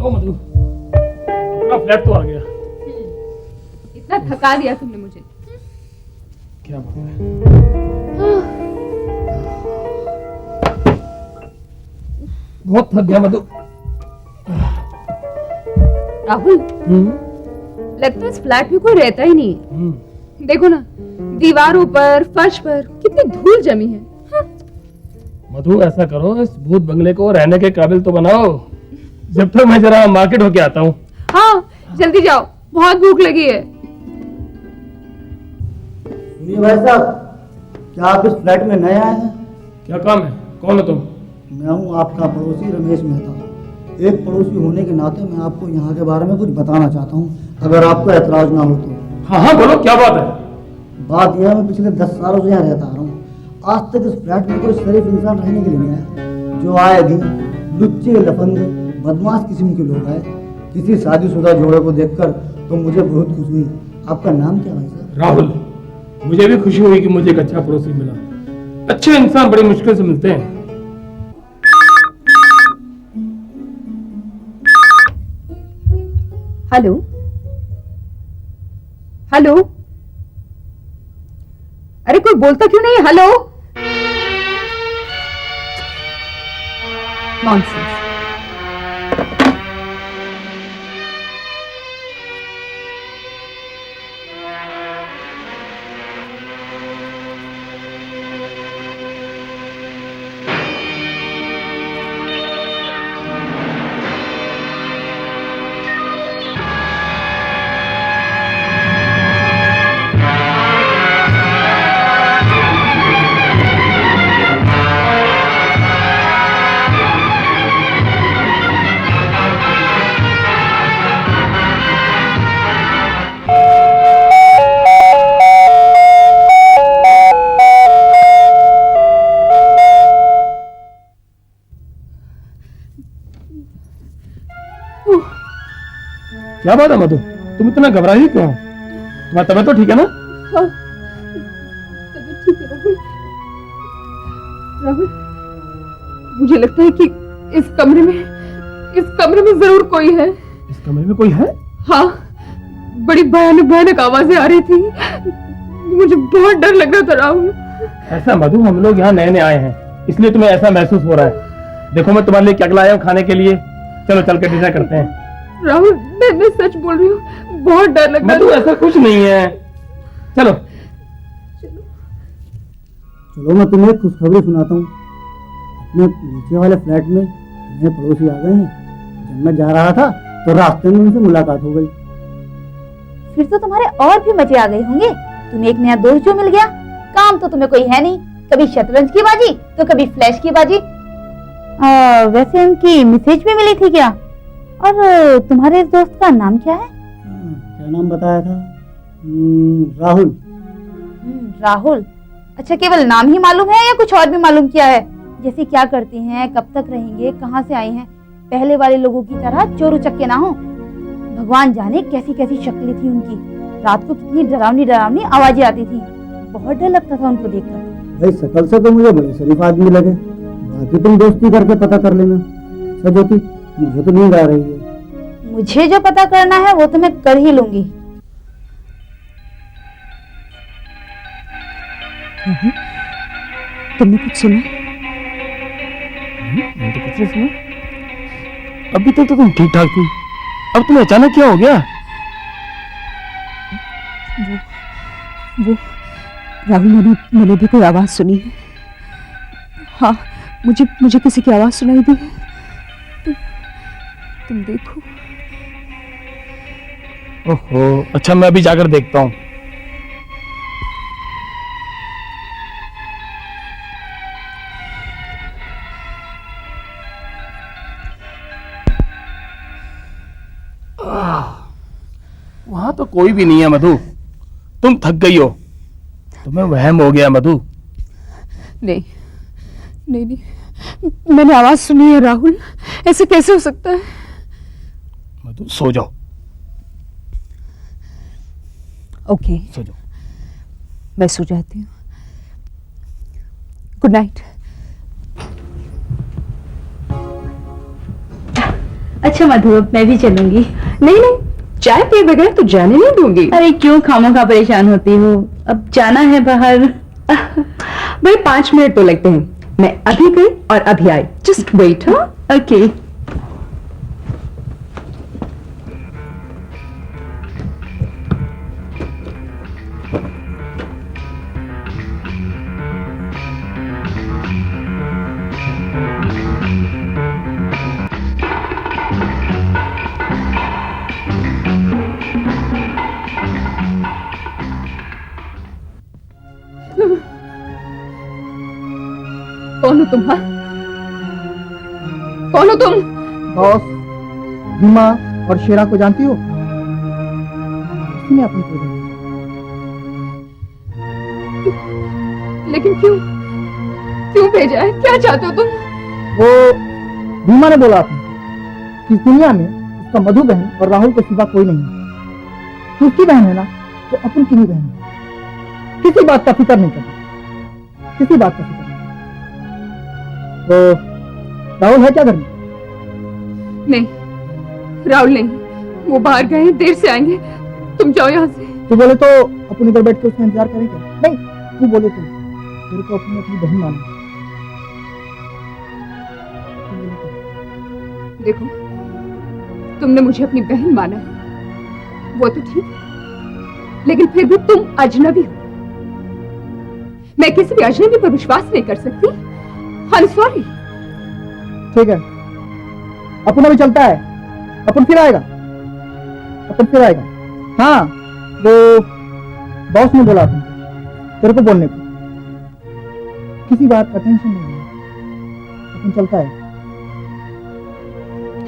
ओ मधु, अपना फ्लैट तो आ गया। इतना थका दिया तुमने मुझे। क्या बात है? बहुत थक गया मधु। राहुल, लगता है इस फ्लैट में कोई रहता ही नहीं है। देखो ना, दीवारों पर, फर्श पर कितनी धूल जमी है। मधु, ऐसा करो, इस भूत बंगले को रहने के काबिल तो बनाओ, जब तक मैं जरा मार्केट होके आता हूँ। हाँ, जल्दी जाओ, बहुत भूख लगी है। सुनिए भाई साहब, क्या आप इस फ्लैट में नए आए हैं? क्या काम है? कौन है तुम? मैं हूँ आपका पड़ोसी रमेश मेहता। एक पड़ोसी होने के नाते मैं आपको यहाँ के बारे में कुछ बताना चाहता हूँ, अगर आपको ऐतराज ना हो तो। हाँ हाँ बोलो, क्या बात है? बात यह है, मैं पिछले 10 सालों से यहाँ रहता आ रहा हूँ। आज तक इस फ्लैट में कोई शरीफ इंसान रहने के लिए नहीं आया। जो आए भी लुच्चे, लफंग, बदमाश किस्म के लोग आए। किसी शादीशुदा जोड़े को देखकर तो मुझे बहुत खुशी हुई। आपका नाम क्या भाई साहब? राहुल। मुझे भी खुशी हुई कि मुझे एक अच्छा पड़ोसी मिला। अच्छे इंसान बड़ी मुश्किल से मिलते हैं। हेलो हेलो, अरे कोई बोलता क्यों नहीं? Hello, nonsense. क्या बात है मधु, तुम इतना घबराई क्यों? तुम्हारी तबीयत तो ठीक है ना? हाँ, तबीयत ठीक है राहुल। राहुल, मुझे लगता है कि इस कमरे में जरूर कोई है। इस कमरे में कोई है? हाँ, बड़ी भयानक भयानक आवाजें आ रही थी। मुझे बहुत डर लग रहा था राहुल। ऐसा मधु, हम लोग यहाँ नए नए आए हैं, इसलिए तुम्हें ऐसा महसूस हो रहा है। देखो, मैं तुम्हारे लिए क्या लाया हूँ खाने के लिए। चलो चल के डिनर करते हैं। राहुल, मैं सच बोल रही हूँ, बहुत डर लग रहा है। मधु, ऐसा कुछ नहीं है। चलो चलो, मैं तुम्हें एक खुशखबरी सुनाता हूँ। अपने नीचे वाले फ्लैट में नए पड़ोसी आ गए हैं। जब मैं जा रहा था तो रास्ते में उनसे मुलाकात हो गई। फिर तो तुम्हारे और भी मजे आ गए होंगे। तुम्हें एक नया दोस्त जो मिल गया। काम तो तुम्हें कोई है नहीं, कभी शतरंज की बाजी तो कभी फ्लैश की बाजी। वैसे उनकी मैसेज भी मिली थी क्या? और तुम्हारे इस दोस्त का नाम क्या है? क्या नाम बताया था? राहुल। राहुल। अच्छा, केवल नाम ही मालूम है या कुछ और भी मालूम किया है? जैसे क्या करते हैं, कब तक रहेंगे, कहाँ से आए हैं? पहले वाले लोगों की तरह चोर उचक्के ना हो। भगवान जाने कैसी कैसी शक्लें थी उनकी। रात को कितनी डरावनी डरावनी आवाजें आती थी। बहुत डर लगता था उनको देखकर। भाई शकल से तो मुझे बड़े शरीफ आदमी लगे। बाकी तुम दोस्ती करके पता कर लेना। सजोती, मुझे तो नींद आ रही है। मुझे जो पता करना है वो तो मैं कर ही लूंगी। तुमने कुछ सुना? मैंने तो कुछ नहीं सुना। अभी तक तो तुम ठीक ठाक थी, अब तुम्हें अचानक क्या हो गया? वो राहुल, मैंने भी कोई आवाज सुनी है। हाँ, मुझे किसी की आवाज सुनाई दी है। तुम देखो। ओहो, अच्छा, मैं अभी जाकर देखता हूँ। वहां तो कोई भी नहीं है मधु। तुम थक गई हो, तुम्हें वहम हो गया मधु। नहीं नहीं नहीं, मैंने आवाज सुनी है राहुल, ऐसे कैसे हो सकता है? मधु, सो जाओ। ओके, सो जाओ। मैं सो जाती हूँ। Good night. अच्छा मधु, अब मैं भी चलूंगी। नहीं नहीं, चाय पिए बगैर तो जाने नहीं दूंगी। अरे क्यों खामोखा परेशान होती हो, अब जाना है बाहर। भाई 5 मिनट तो लगते हैं, मैं अभी गई और अभी आई, जस्ट वेट। हाँ ओके। कौन हो तुम? हाँ, कौन हो तुम? बॉस, भीमा और शेरा को जानती हो? अपनी को लेकिन क्यों क्यों भेजा है? क्या चाहते हो तुम? वो भीमा ने बोला था कि इस दुनिया में उसका मधु बहन और राहुल के सिवा कोई नहीं है। तो उसकी बहन है ना, तो अपन की भी बहन है। किसी बात का फिक्र नहीं करता, किसी बात का फिक्र नहीं। तो राहुल है क्या घर में? नहीं, राहुल नहीं, वो बाहर गए हैं, देर से आएंगे। तुम जाओ यहाँ से। तू बोले तो अपन इधर बैठ के उसका इंतजार करेंगे? नहीं, तू बोले तो तेरे को अपनी बहन मानो। देखो, तुमने मुझे अपनी बहन माना है, वो तो ठीक, लेकिन फिर भी तुम अजनबी हो। मैं किसी भी अजनबी पर विश्वास नहीं कर सकती। I'm sorry। ठीक है, अपन अभी चलता है, अपन फिर आएगा, अपन फिर आएगा। हाँ, वो बॉस ने बोला अपन तेरे को बोलने को, किसी बात का टेंशन नहीं है, अपन चलता है।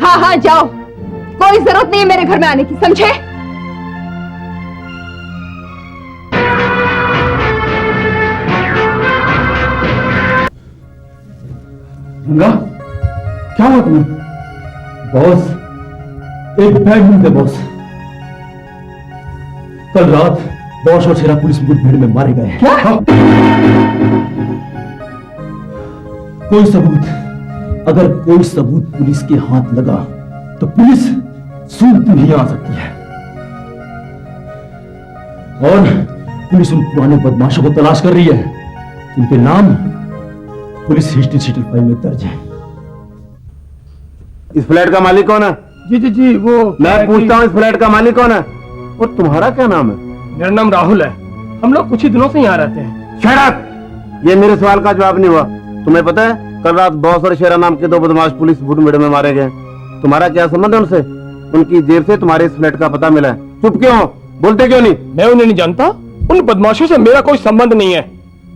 हाँ हाँ जाओ, कोई जरूरत नहीं है मेरे घर में आने की, समझे? गंगा, क्या हुआ तुम्हें? बॉस, एक बैड न्यूज़ है बॉस। कल रात बॉस और शेरा पुलिस मुठभेड़ में मारे गए। क्या? हाँ। कोई सबूत, अगर कोई सबूत पुलिस के हाथ लगा तो पुलिस सूखती नहीं आ सकती है। और पुलिस उन पुराने बदमाशों को तलाश कर रही है जिनके नाम पुलिस हिस्ट्री शीट फाइल में दर्ज है। इस फ्लैट का मालिक कौन है? जी जी जी, वो मैं पूछता हूँ, इस फ्लैट का मालिक कौन है? और तुम्हारा क्या नाम है? मेरा नाम राहुल है। हम लोग कुछ ही दिनों से यहाँ रहते हैं। Shut up! ये मेरे सवाल का जवाब नहीं हुआ। तुम्हें पता है कल रात बॉस और शेरा नाम के 2 बदमाश पुलिस मुठभेड़ में मारे गए। तुम्हारा क्या संबंध है उनसे? उनकी जेब से तुम्हारे इस फ्लैट का पता मिला है। चुप क्यों हो? बोलते क्यों नहीं? मैं उन्हें नहीं जानता, उन बदमाशों से मेरा कोई संबंध नहीं है।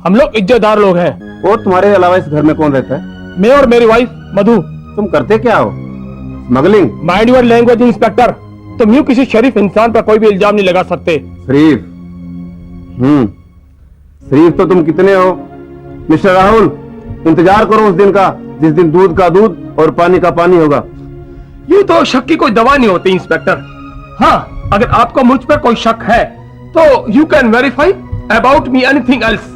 हम लोग इज्जतदार लोग हैं। और तुम्हारे अलावा इस घर में कौन रहता है? मैं और मेरी वाइफ मधु। तुम करते क्या हो? Smuggling? Mind your language inspector. तुम यूं किसी शरीफ इंसान पर कोई भी इल्जाम नहीं लगा सकते। शरीफ? शरीफ तो तुम कितने हो? मिस्टर राहुल, इंतजार करो उस दिन का जिस दिन दूध का दूध और पानी का पानी होगा। ये तो शक की कोई दवा नहीं होती इंस्पेक्टर। हाँ, अगर आपको मुझ पर कोई शक है तो you can verify about me anything else.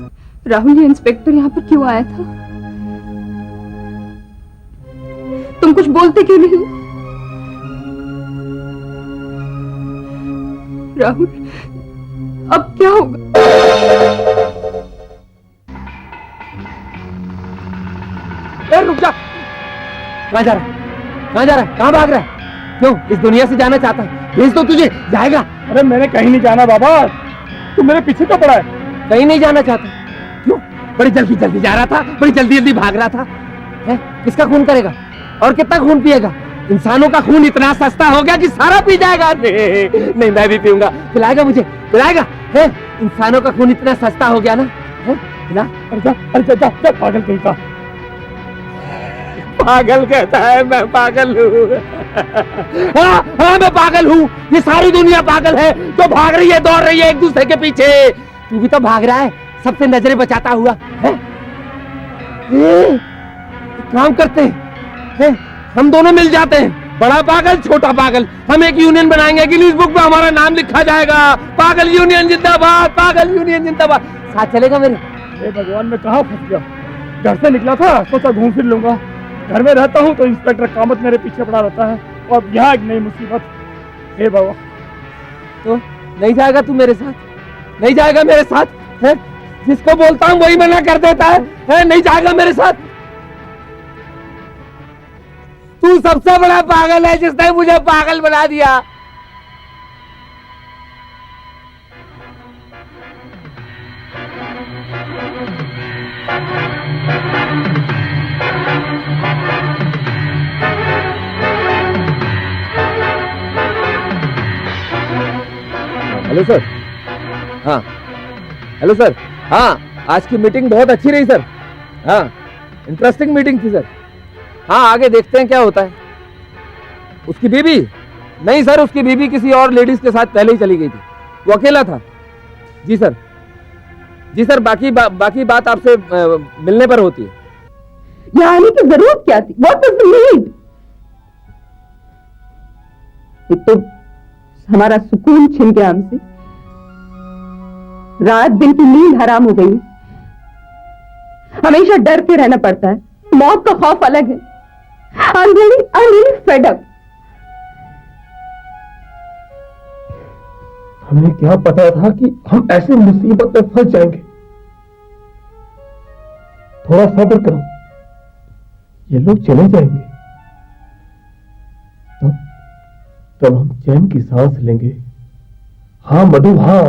Rahul, ये इंस्पेक्टर यहाँ पर क्यों आया था? तुम कुछ बोलते क्यों नहीं? राहुल, अब क्या होगा? रुक जा। कहाँ जा रहा है? कहाँ जा रहा है? कहाँ भाग रहा है? क्यों इस दुनिया से जाना चाहता है? भेज दो तुझे, जाएगा। अरे मैंने कहीं नहीं जाना बाबा, तू मेरे पीछे क्यों पड़ा है? कहीं नहीं जाना चाहता। क्यों? बड़ी जल्दी जल्दी जा रहा था, बड़ी जल्दी जल्दी भाग रहा था। है? किसका खून करेगा और कितना खून पिएगा? इंसानों का खून इतना सस्ता हो गया कि सारा पी जाएगा। नहीं, मैं भी पीऊंगा। पिलाएगा मुझे? पिलाएगा? है? इंसानों का खून इतना सस्ता हो गया ना। है? पिला। अरे जा पागल कहीं का। पागल कहता है, मैं पागल हूँ। हाँ, मैं पागल हूँ। ये सारी दुनिया पागल है जो भाग रही है, दौड़ रही है एक दूसरे के पीछे। तू भी तो भाग रहा है, सबसे नजरें बचाता हुआ है। काम करते हैं, हम दोनों मिल जाते हैं। बड़ा पागल, छोटा पागल, हम एक यूनियन बनाएंगे, गिनीज बुक में हमारा नाम लिखा जाएगा। पागल यूनियन जिंदाबाद, पागल यूनियन जिंदाबाद। साथ चलेगा मेरे? हे भगवान, मैं कहाँ फंस गया। घर से निकला था, सोचा घूम फिर लूंगा। घर में रहता हूँ तो इंस्पेक्टर कामत मेरे पीछे पड़ा रहता है। अब यहाँ एक नई मुसीबत। हे बाबा, तो नहीं जाएगा तू मेरे साथ? नहीं जाएगा मेरे साथ? है? जिसको बोलता हूँ वही मना कर देता है? नहीं जाएगा मेरे साथ? तू सबसे बड़ा पागल है जिसने मुझे पागल बना दिया। Hello sir. हाँ हेलो सर। हाँ, आज की मीटिंग बहुत अच्छी रही सर। हाँ, इंटरेस्टिंग मीटिंग थी सर। हाँ, आगे देखते हैं क्या होता है। उसकी बीबी? नहीं सर, उसकी बीबी किसी और लेडीज के साथ पहले ही चली गई थी। वो अकेला था। जी सर। जी सर, बाकी बात आपसे मिलने पर होती है। यहाँ आने की जरूरत क्या थी? What was the need? एक तो हमारा सुकून छिन गया हमसे, रात दिन की नींद हराम हो गई, हमेशा डर के रहना पड़ता है, मौत का खौफ अलग है। I'm really fed up. हमें क्या पता था कि हम ऐसे मुसीबत में फंस जाएंगे। थोड़ा सब्र करो, ये लोग चले जाएंगे, तब हम चैन की सांस लेंगे। हाँ मधु, हाँ,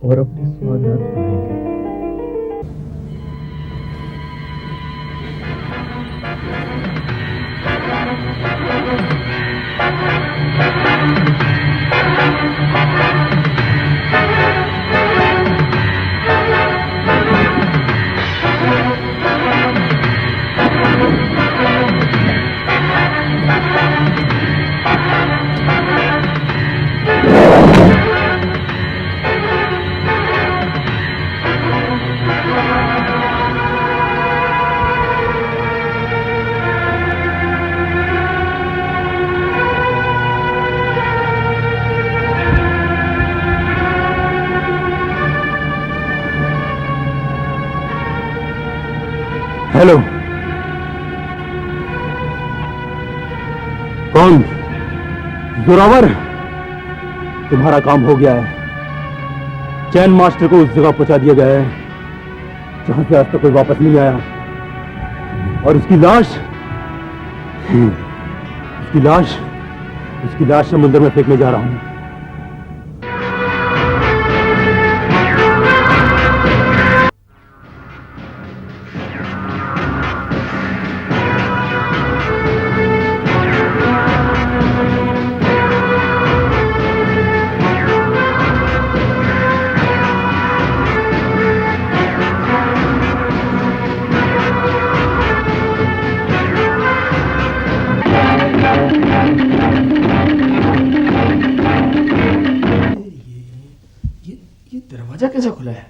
और अपने स्वागत करेंगे। हेलो, कौन? जोरावर, तुम्हारा काम हो गया है। चैन मास्टर को उस जगह पहुंचा दिया गया है जहां से आज तक कोई वापस नहीं आया, और उसकी लाश समुद्र में फेंकने जा रहा हूं। दरवाजा कैसे खुला है?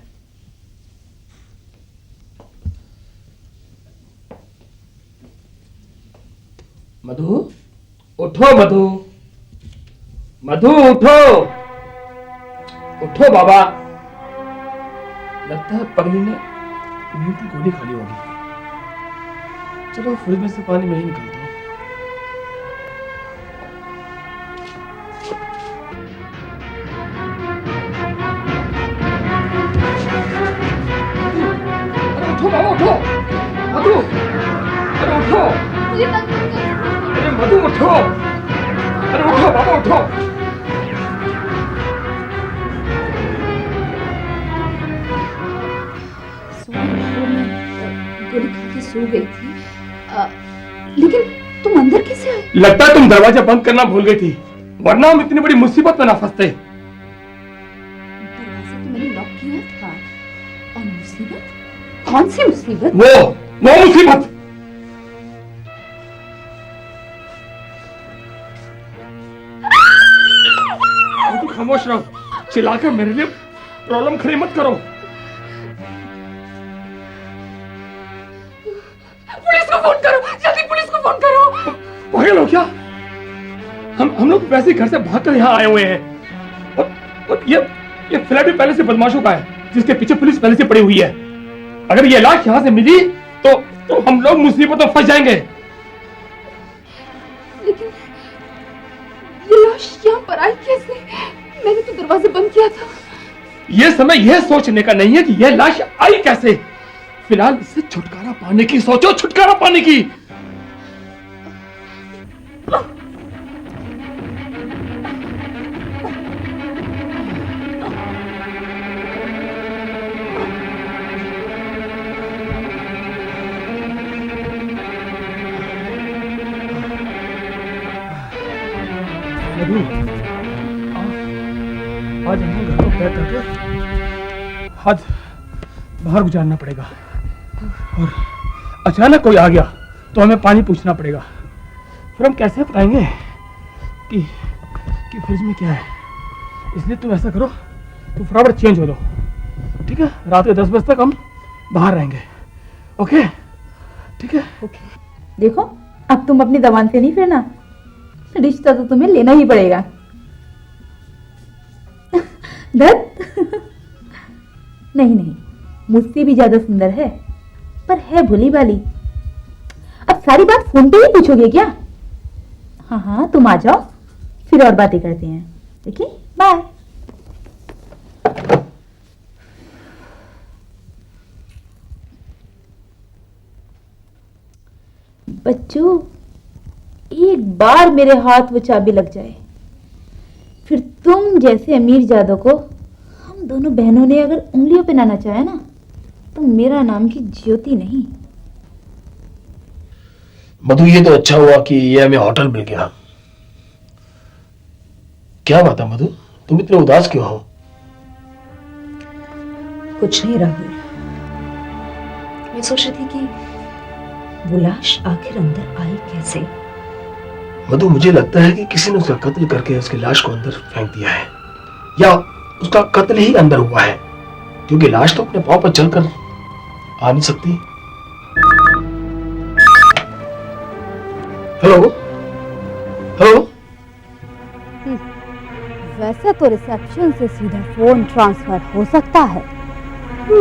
मधु, उठो मधु, मधु उठो, उठो बाबा। लगता है पगली ने नींद की गोली खा ली होगी। चलो फ्रिज में से पानी में ही निकालता हूँ। उठो बाबा, उठो मधु, अरे उठो, अरे मधु उठो, अरे उठो बाबा उठो। गोली खा के सो गई थी, लेकिन तुम अंदर कैसे आए? लगता है तुम दरवाजा बंद करना भूल गई थी, वरना हम इतनी बड़ी मुसीबत में ना फंसते। दरवाजा तो मैंने लॉक किया था। और मुसीबत? कौन सी मुसीबत? वो मुसीबत। तो खामोश रहो, चिल्लाकर मेरे लिए प्रॉब्लम खड़ी मत करो। पुलिस को फोन करो, जल्दी पुलिस को फोन करो। पागल हो क्या? हम लोग वैसे घर से भागकर यहाँ आए हुए हैं, और ये फ्लैट भी पहले से बदमाशों का है, जिसके पीछे पुलिस पहले से पड़ी हुई है। अगर ये लाश यहाँ से मिली तो हम लोग मुसीबत में फंस जाएंगे। दरवाजा बंद किया था। ये समय यह सोचने का नहीं है कि यह लाश आई कैसे। फिलहाल इससे छुटकारा पाने की सोचो, छुटकारा पाने की। आज हमें घर को पैक करके आज बाहर गुजारना पड़ेगा, और अचानक कोई आ गया तो हमें पानी पूछना पड़ेगा। फिर हम कैसे बताएंगे कि फ्रिज में क्या है। इसलिए तुम ऐसा करो, तुम फटाफट चेंज हो लो, ठीक है? रात के 10 बजे तक हम बाहर रहेंगे। ओके? ठीक है? ओके। देखो, अब तुम अपनी जबान से नहीं फिरना, रिश्ता तो तुम्हें लेना ही पड़ेगा। दत्त नहीं नहीं, मुझसे भी ज्यादा सुंदर है, पर है भोली भाली। अब सारी बात फोन पे ही पूछोगे क्या? हाँ हाँ, तुम आ जाओ, फिर और बातें करते हैं। ठीक है, बाय। बच्चों, एक बार मेरे हाथ वो चाबी लग जाए, फिर तुम जैसे अमीर जादव को हम दोनों बहनों ने अगर उंगलियों पे ना नचाया ना, तो मेरा नाम की ज्योति नहीं। मधु, ये तो अच्छा हुआ कि ये हमें होटल मिल गया। क्या बात है मधु, तुम इतने उदास क्यों हो? कुछ नहीं राहुल, मैं सोच रही थी कि वो लाश आखिर अंदर आई कैसे। मधु, मुझे लगता है कि किसी ने उसका कत्ल करके उसकी लाश को अंदर फेंक दिया है, या उसका कत्ल ही अंदर हुआ है, क्योंकि लाश तो अपने पांव पर चलकर आ नहीं सकती। Hello hello. वैसे तो रिसेप्शन से सीधा फोन ट्रांसफर हो सकता है,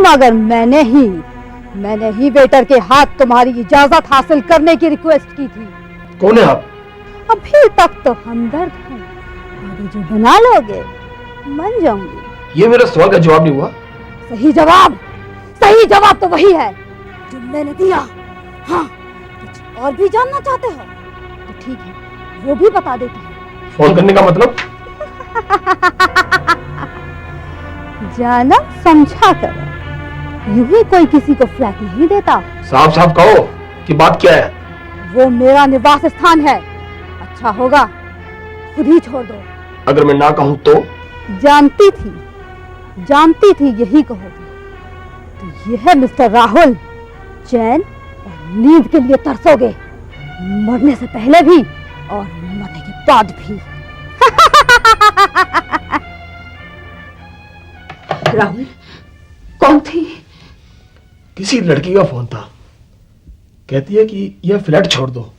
मगर मैंने ही वेटर के हाथ तुम्हारी इजाजत हासिल करने की रिक्वेस्ट की थी। कौन है आप? अभी तक तो हमदर्द हूँ, आगे जो बना लोगे मान जाऊंगी। ये मेरा सवाल का जवाब नहीं हुआ। सही जवाब तो वही है जो मैंने दिया। हाँ, कुछ और भी जानना चाहते हो तो ठीक है, वो भी बता देती हूँ। फोन करने का मतलब? जाना समझा करो, यूं ही कोई किसी को फ्लैट नहीं देता। साफ साफ कहो कि बात क्या है। वो मेरा निवास स्थान है, अच्छा होगा खुद ही छोड़ दो। अगर मैं ना कहूं तो? जानती थी यही कहोगे। तो ये है मिस्टर राहुल, चैन और नींद के लिए तरसोगे, मरने से पहले भी और मरने के बाद भी। राहुल, कौन थी? किसी लड़की का फोन था, कहती है कि यह फ्लैट छोड़ दो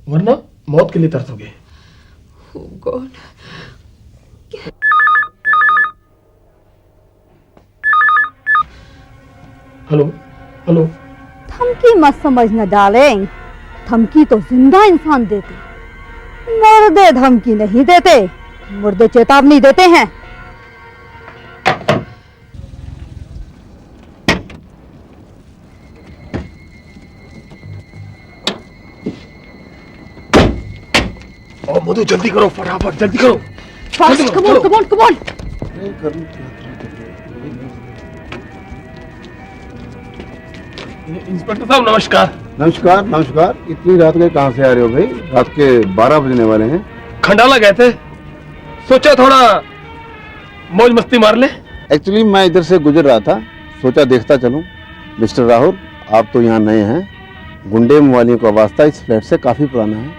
वरना मौत के लिए तरसोगे। Oh God. Hello hello. धमकी मत समझना डार्लिंग, धमकी तो जिंदा इंसान देते, मुर्दे धमकी नहीं देते, मुर्दे चेतावनी देते हैं। ओ मधु, जल्दी करो, फटाफट जल्दी करो। Fast, come on. इंस्पेक्टर साहब नमस्कार। नमस्कार नमस्कार। इतनी रात के कहाँ से आ रहे हो भाई? रात के 12 बजने वाले हैं। खंडाला गए थे, सोचा थोड़ा मौज मस्ती मार ले। एक्चुअली मैं इधर से गुजर रहा था, सोचा देखता चलूं। मिस्टर राहुल, आप तो यहाँ नए हैं, गुंडे मवालियों का वास्ता इस फ्लैट से काफी पुराना है।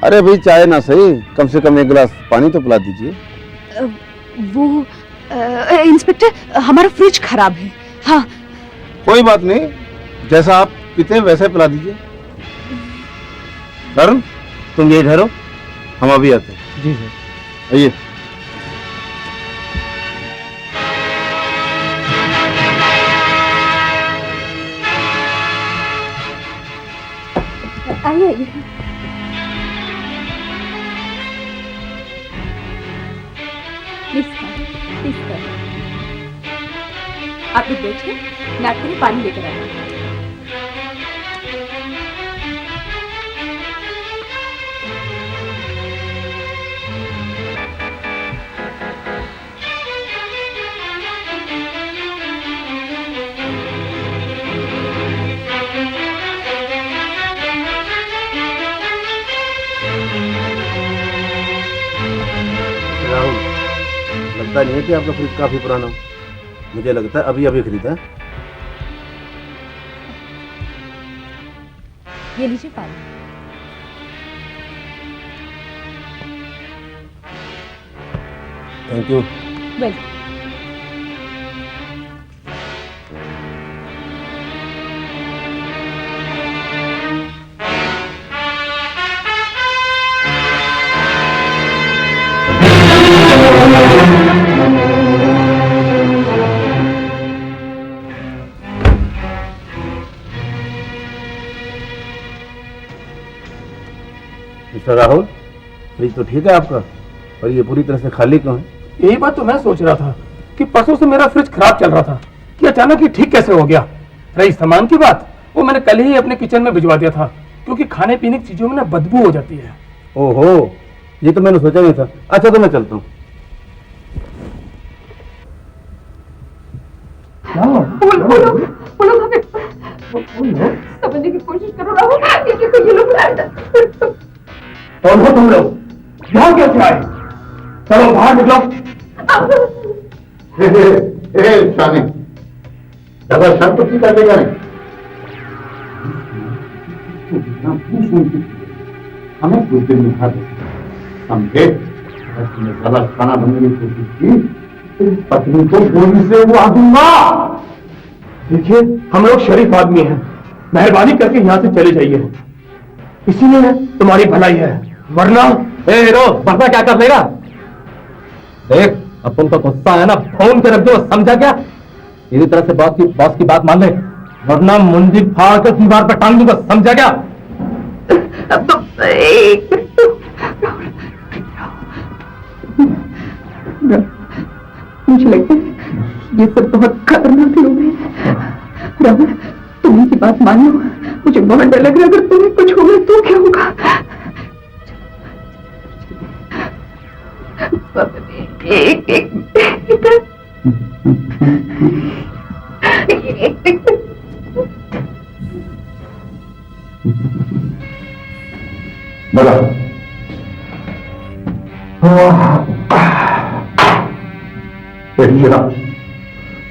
अरे भाई, चाय ना सही, कम से कम एक गिलास पानी तो पिला दीजिए। वो इंस्पेक्टर, हमारा फ्रिज खराब है। हाँ, कोई बात नहीं, जैसा आप पीते हैं वैसे पिला दीजिए। वरुण, तुम यही ठहरो, हम अभी आते हैं। जी सर। आइए। आइए। प्लीज आप लोग बैठिए, मैं आपके लिए पानी लेकर आई हूँ। राहुल, लगता नहीं है कि आपका फ्रिज काफी पुराना हो। मुझे लगता है अभी अभी खरीदा है। ये लीजिए पानी। Thank you. Welcome. Mister Rahul, fridge तो ठीक है आपका, और ये पूरी तरह से खाली क्यों है? यही बात तो मैं सोच रहा था कि परसों से मेरा फ्रिज खराब चल रहा था कि अचानक ही ठीक कैसे हो गया। रही सामान की बात, वो मैंने कल ही अपने किचन में भिजवा दिया था, क्योंकि खाने पीने की चीजों में ना बदबू हो जाती है। ओहो, ये तो मैंने सोचा नहीं था। अच्छा, तो मैं चलता हूँ। समझने की कोशिश करो राहुल, ये लोग कौन हो तुम लोग? यहाँ कैसे आए? चलो बाहर निकलो। शादी ज्यादा शर्त की कर देगा नहीं। हमें कुछ दिन में खा दे समझे। तुमने गलत खाना बनने की कोशिश की, तेरी पत्नी को गोली से उड़ा दूंगा। देखिए, हम लोग शरीफ आदमी हैं, मेहरबानी करके यहाँ से चले जाइए। इसीलिए तुम्हारी भलाई है, वरना हीरो बरसा क्या कर देगा? देख, अब तुम तो गुस्सा है ना, फोन के रख दो, समझा क्या? इसी तरह से बॉस की बात मान ले, वरना मुंडी फाड़ कर दीवार पर टांग दूंगा, समझा क्या? अब तो मुझे लगता है ये सब बहुत खतरनाक लोग हैं। राहुल, तुम इनकी बात मान लो, मुझे बहुत डर लग रहा है, अगर तुम्हें कुछ होगा तो क्या होगा? बोला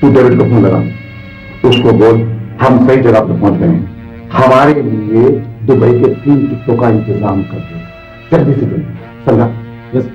तू डेविड को फोन लगा, उसको बोल हम सही जगह पर पहुंच गए हैं, हमारे लिए दुबई के 3 टिकटों का इंतजाम कर दे, जल्दी से जल्दी। समझा? यस।